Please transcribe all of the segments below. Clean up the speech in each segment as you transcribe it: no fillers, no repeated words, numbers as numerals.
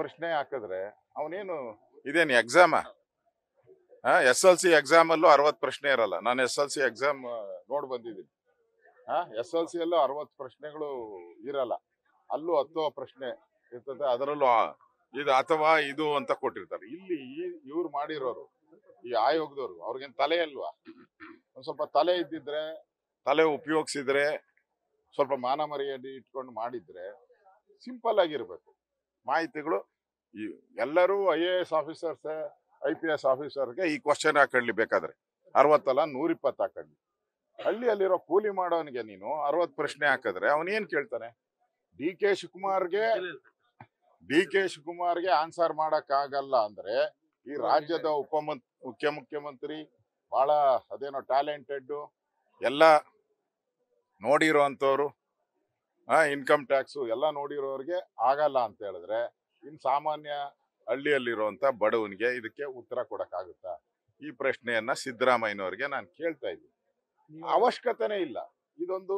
ಪ್ರಶ್ನೆ ಹಾಕಿದ್ರೆ ಅವನೇನು ಇದೇನು ಎಕ್ಸಾಮ? SLC ಎಕ್ಸಾಮ್ ಅಲ್ಲೂ 60 ಪ್ರಶ್ನೆ ಇರಲ್ಲ. ನಾನು SLC ಎಕ್ಸಾಮ್ ನೋಡ್ ಬಂದಿದ್ದೀನಿ. SLC ಅಲ್ಲೂ 60 ಪ್ರಶ್ನೆಗಳು ಇರಲ್ಲ. ಅಲ್ಲೂ 10 ಪ್ರಶ್ನೆ ಇರ್ತದೆ. ಅದರಲ್ಲೂ ಇದು ಅಥವಾ ಇದು ಅಂತ ಕೊಟ್ಟಿರ್ತಾರೆ. ಇಲ್ಲಿ ಇವ್ರು ಮಾಡಿರೋರು ಈ ಆಯೋಗದವ್ರು ಅವ್ರಿಗೇನ್ ತಲೆ ಅಲ್ವಾ? ಒಂದ್ ಸ್ವಲ್ಪ ತಲೆ ಇದ್ದಿದ್ರೆ, ತಲೆ ಉಪಯೋಗಿಸಿದ್ರೆ, ಸ್ವಲ್ಪ ಮಾನ ಮರ್ಯಾದೆ ಇಟ್ಕೊಂಡು ಮಾಡಿದ್ರೆ ಸಿಂಪಲ್ ಆಗಿರ್ಬೇಕು ಮಾಹಿತಿಗಳು. ಎಲ್ಲರೂ IAS ಆಫೀಸರ್ಸ್, IPS ಆಫೀಸರ್ಗೆ ಈ ಕ್ವಶನ್ ಹಾಕೊಳ್ಳಿ ಬೇಕಾದ್ರೆ 60 ಅಲ್ಲ 120 ಹಾಕೊಳ್ಳಿ. ಹಳ್ಳಿಯಲ್ಲಿರೋ ಕೂಲಿ ಮಾಡೋನಿಗೆ ನೀನು 60 ಪ್ರಶ್ನೆ ಹಾಕಿದ್ರೆ ಅವನೇನ್ ಕೇಳ್ತಾನೆ? DK ಶಿವಕುಮಾರ್ಗೆ ಆನ್ಸರ್ ಮಾಡಕ್ ಆಗಲ್ಲ ಅಂದ್ರೆ ಈ ರಾಜ್ಯದ ಮುಖ್ಯಮಂತ್ರಿ ಬಹಳ ಅದೇನೋ ಟ್ಯಾಲೆಂಟೆಡ್ ಎಲ್ಲ ನೋಡಿರೋ ಅಂತವ್ರು, ಇನ್ಕಮ್ ಟ್ಯಾಕ್ಸ್ ಎಲ್ಲ ನೋಡಿರೋರಿಗೆ ಆಗಲ್ಲ ಅಂತ ಹೇಳಿದ್ರೆ ಇನ್ ಸಾಮಾನ್ಯ ಹಳ್ಳಿಯಲ್ಲಿರುವಂತ ಬಡವನಿಗೆ ಇದಕ್ಕೆ ಉತ್ತರ ಕೊಡಕ್ಕಾಗುತ್ತಾ? ಈ ಪ್ರಶ್ನೆಯನ್ನ ಸಿದ್ದರಾಮಯ್ಯನವ್ರಿಗೆ ನಾನು ಕೇಳ್ತಾ ಇದ್ದೀನಿ. ಅವಶ್ಯಕತೆನೇ ಇಲ್ಲ. ಇದೊಂದು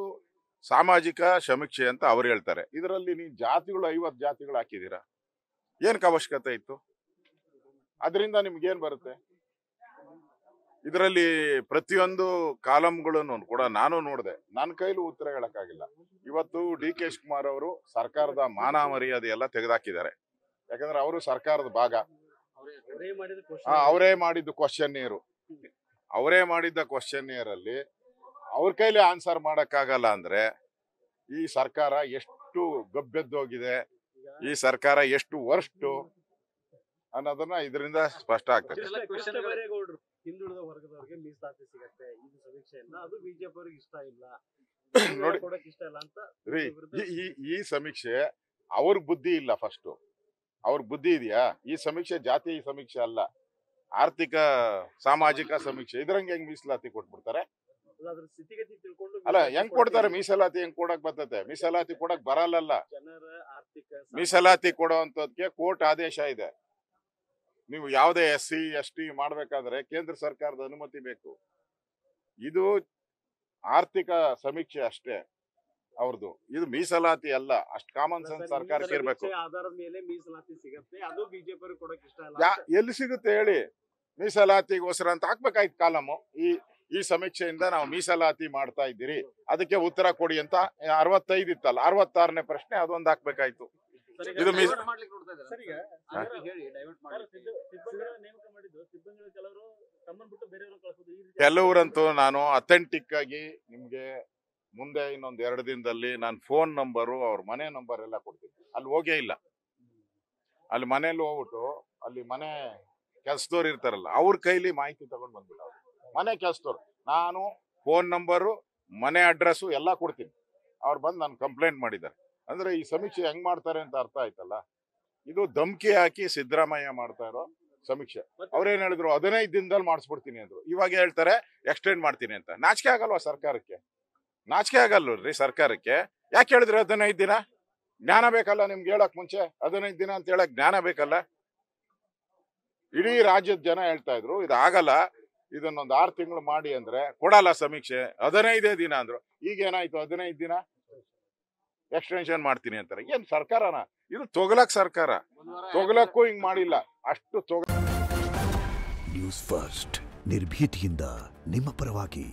ಸಾಮಾಜಿಕ ಸಮೀಕ್ಷೆ ಅಂತ ಅವ್ರು ಹೇಳ್ತಾರೆ. ಇದರಲ್ಲಿ ನೀವು ಜಾತಿಗಳು 50 ಜಾತಿಗಳು ಹಾಕಿದೀರಾ, ಏನಕ್ಕೆ ಅವಶ್ಯಕತೆ ಇತ್ತು? ಅದರಿಂದ ನಿಮ್ಗೇನ್ ಬರುತ್ತೆ? ಇದರಲ್ಲಿ ಪ್ರತಿಯೊಂದು ಕಾಲಂಗಳನ್ನು ಕೂಡ ನಾನು ನೋಡಿದೆ, ನನ್ನ ಕೈಲೂ ಉತ್ತರ ಹೇಳಕ್ಕಾಗಿಲ್ಲ. ಇವತ್ತು DK ಶಿವಕುಮಾರ್ ಅವರು ಸರ್ಕಾರದ ಮಾನ ಮರ್ಯಾದೆ ಎಲ್ಲ ತೆಗೆದಾಕಿದ್ದಾರೆ. ಯಾಕಂದ್ರೆ ಅವರು ಸರ್ಕಾರದ ಭಾಗ. ಅವರೇ ಮಾಡಿದ್ದು ಕ್ವಶನ್ ಅಲ್ಲಿ ಅವ್ರ ಕೈಲಿ ಆನ್ಸರ್ ಮಾಡಕ್ಕಾಗಲ್ಲ ಅಂದ್ರೆ ಈ ಸರ್ಕಾರ ಎಷ್ಟು ಗಬ್ಬೆದ್ದೋಗಿದೆ, ಈ ಸರ್ಕಾರ ಎಷ್ಟು ವರ್ಸ್ಟ್ ಅನ್ನೋದನ್ನ ಇದರಿಂದ ಸ್ಪಷ್ಟ ಆಗ್ತದೆ. ಹಿಂದುಳಿದ ವರ್ಗದವರಿಗೆ ಮೀಸಲಾತಿ ಸಿಗತ್ತೆ ಇದು ಸಮೀಕ್ಷೆಯನ್ನ, ಅದು ಬಿಜೆಪಿ ಅವರಿಗೆ ಇಷ್ಟ ಇಲ್ಲ, ನೋಡಿ ಇಷ್ಟ ಇಲ್ಲ ಅಂತ ಈ ಸಮೀಕ್ಷೆ ಅವ್ರ ಬುದ್ಧಿ ಇಲ್ಲ. ಫಸ್ಟ್ ಅವ್ರ ಬುದ್ಧಿ ಇದೆಯಾ? ಈ ಸಮೀಕ್ಷೆ ಜಾತಿ ಸಮೀಕ್ಷೆ ಅಲ್ಲ, ಆರ್ಥಿಕ ಸಾಮಾಜಿಕ ಸಮೀಕ್ಷೆ. ಇದ್ರಂಗೆ ಹೆಂಗ್ ಮೀಸಲಾತಿ ಕೊಟ್ಬಿಡ್ತಾರೆ? ಸ್ಥಿತಿಗತಿ ತಿಳ್ಕೊಂಡು ಅಲ್ಲ, ಹೆಂಗ್ ಕೊಡ್ತಾರೆ? ಮೀಸಲಾತಿ ಹೆಂಗ್ ಕೊಡಕ್ ಬರ್ತದೆ? ಮೀಸಲಾತಿ ಕೊಡಕ್ ಬರಲ್ಲ. ಜನರ ಆರ್ಥಿಕ ಮೀಸಲಾತಿ ಕೊಡುವಂತದ್ಕೆ ಕೋರ್ಟ್ ಆದೇಶ ಇದೆ. ನೀವು ಯಾವುದೇ SC ST ಮಾಡ್ಬೇಕಾದ್ರೆ ಕೇಂದ್ರ ಸರ್ಕಾರದ ಅನುಮತಿ ಬೇಕು. ಇದು ಆರ್ಥಿಕ ಸಮೀಕ್ಷೆ ಅಷ್ಟೇ ಅವ್ರದ್ದು, ಇದು ಮೀಸಲಾತಿ ಅಲ್ಲ. ಅಷ್ಟು ಕಾಮನ್ ಸೆನ್ಸ್ ಸರ್ಕಾರಕ್ಕೆ ಇರ್ಬೇಕು. ಆಧಾರದ ಮೇಲೆ ಮೀಸಲಾತಿ ಸಿಗತ್ತೆ, ಅದು ಬಿಜೆಪಿ ಕೊಡಕ್ ಇಷ್ಟ ಇಲ್ಲ. ಎಲ್ಲಿ ಸಿಗುತ್ತೆ ಹೇಳಿ? ಮೀಸಲಾತಿಗೋಸ್ಕರ ಅಂತ ಹಾಕ್ಬೇಕಾಯ್ತು ಕಾಲಮು. ಈ ಸಮೀಕ್ಷೆಯಿಂದ ನಾವು ಮೀಸಲಾತಿ ಮಾಡ್ತಾ ಇದ್ದೀರಿ, ಅದಕ್ಕೆ ಉತ್ತರ ಕೊಡಿ ಅಂತ 65 ಇತ್ತಲ್ಲ, 66ನೇ ಪ್ರಶ್ನೆ ಅದೊಂದು ಹಾಕ್ಬೇಕಾಯ್ತು. ಇದು ಕೆಲವರಂತೂ ನಾನು ಅಥೆಂಟಿಕ್ ಆಗಿ ನಿಮ್ಗೆ ಮುಂದೆ ಇನ್ನೊಂದು 2 ದಿನದಲ್ಲಿ ನಾನು ಫೋನ್ ನಂಬರು, ಅವ್ರ ಮನೆ ನಂಬರ್ ಎಲ್ಲ ಕೊಡ್ತೀನಿ. ಅಲ್ಲಿ ಹೋಗೇ ಇಲ್ಲ. ಅಲ್ಲಿ ಮನೇಲಿ ಹೋಗ್ಬಿಟ್ಟು ಅಲ್ಲಿ ಮನೆ ಕೆಲ್ಸದವ್ರು ಇರ್ತಾರಲ್ಲ ಅವ್ರ ಕೈಲಿ ಮಾಹಿತಿ ತಗೊಂಡ್ ಬಂದ್ಬಿಟ್ಟು ಮನೆ ಕೆಲ್ಸದವ್ರು ನಾನು ಫೋನ್ ನಂಬರು, ಮನೆ ಅಡ್ರೆಸ್ಸು ಎಲ್ಲ ಕೊಡ್ತೀನಿ. ಅವ್ರು ಬಂದು ನಾನು ಕಂಪ್ಲೇಂಟ್ ಮಾಡಿದ್ದಾರೆ. ಅಂದ್ರೆ ಈ ಸಮೀಕ್ಷೆ ಹೆಂಗ್ ಮಾಡ್ತಾರೆ ಅಂತ ಅರ್ಥ ಆಯ್ತಲ್ಲ. ಇದು ಧಮ್ಕಿ ಹಾಕಿ ಸಿದ್ದರಾಮಯ್ಯ ಮಾಡ್ತಾ ಇರೋ ಸಮೀಕ್ಷೆ. ಅವ್ರೇನ್ ಹೇಳಿದ್ರು 15 ದಿನದಲ್ಲಿ ಮಾಡಿಸ್ಬಿಡ್ತೀನಿ ಅಂದ್ರು. ಇವಾಗ ಹೇಳ್ತಾರೆ ಎಕ್ಸ್ಟೆಂಡ್ ಮಾಡ್ತೀನಿ ಅಂತ. ನಾಚಿಕೆ ಆಗಲ್ವಾ ಸರ್ಕಾರಕ್ಕೆ? ನಾಚಿಕೆ ಆಗಲ್ರಿ ಸರ್ಕಾರಕ್ಕೆ? ಯಾಕೆ ಹೇಳಿದ್ರೆ 15 ದಿನ? ಜ್ಞಾನ ಬೇಕಲ್ಲ ನಿಮ್ಗೆ ಹೇಳಕ್ ಮುಂಚೆ? 15 ದಿನ ಅಂತ ಹೇಳಕ್ ಜ್ಞಾನ ಬೇಕಲ್ಲ? ಇಡೀ ರಾಜ್ಯದ ಜನ ಹೇಳ್ತಾ ಇದ್ರು ಇದು ಆಗಲ್ಲ, ಇದನ್ನೊಂದು 6 ತಿಂಗಳು ಮಾಡಿ ಅಂದ್ರೆ ಕೊಡಲ್ಲ ಸಮೀಕ್ಷೆ. 15 ದಿನ ಅಂದ್ರು. ಈಗ ಏನಾಯ್ತು? 15 ದಿನ ಎಕ್ಸ್ಟೆನ್ಷನ್ ಮಾಡ್ತೀನಿ ಅಂತಾರೆ. ಏನ್ ಸರ್ಕಾರನ ಇದು? ತೊಗಲಕ್ ಸರ್ಕಾರ. ತೊಗಲಕ್ಕೂ ಹಿಂಗ್ ಮಾಡಿಲ್ಲ. ಅಷ್ಟು ನ್ಯೂಸ್ ಫಸ್ಟ್ ನಿರ್ಭೀತಿಯಿಂದ ನಿಮ್ಮ ಪರವಾಗಿ.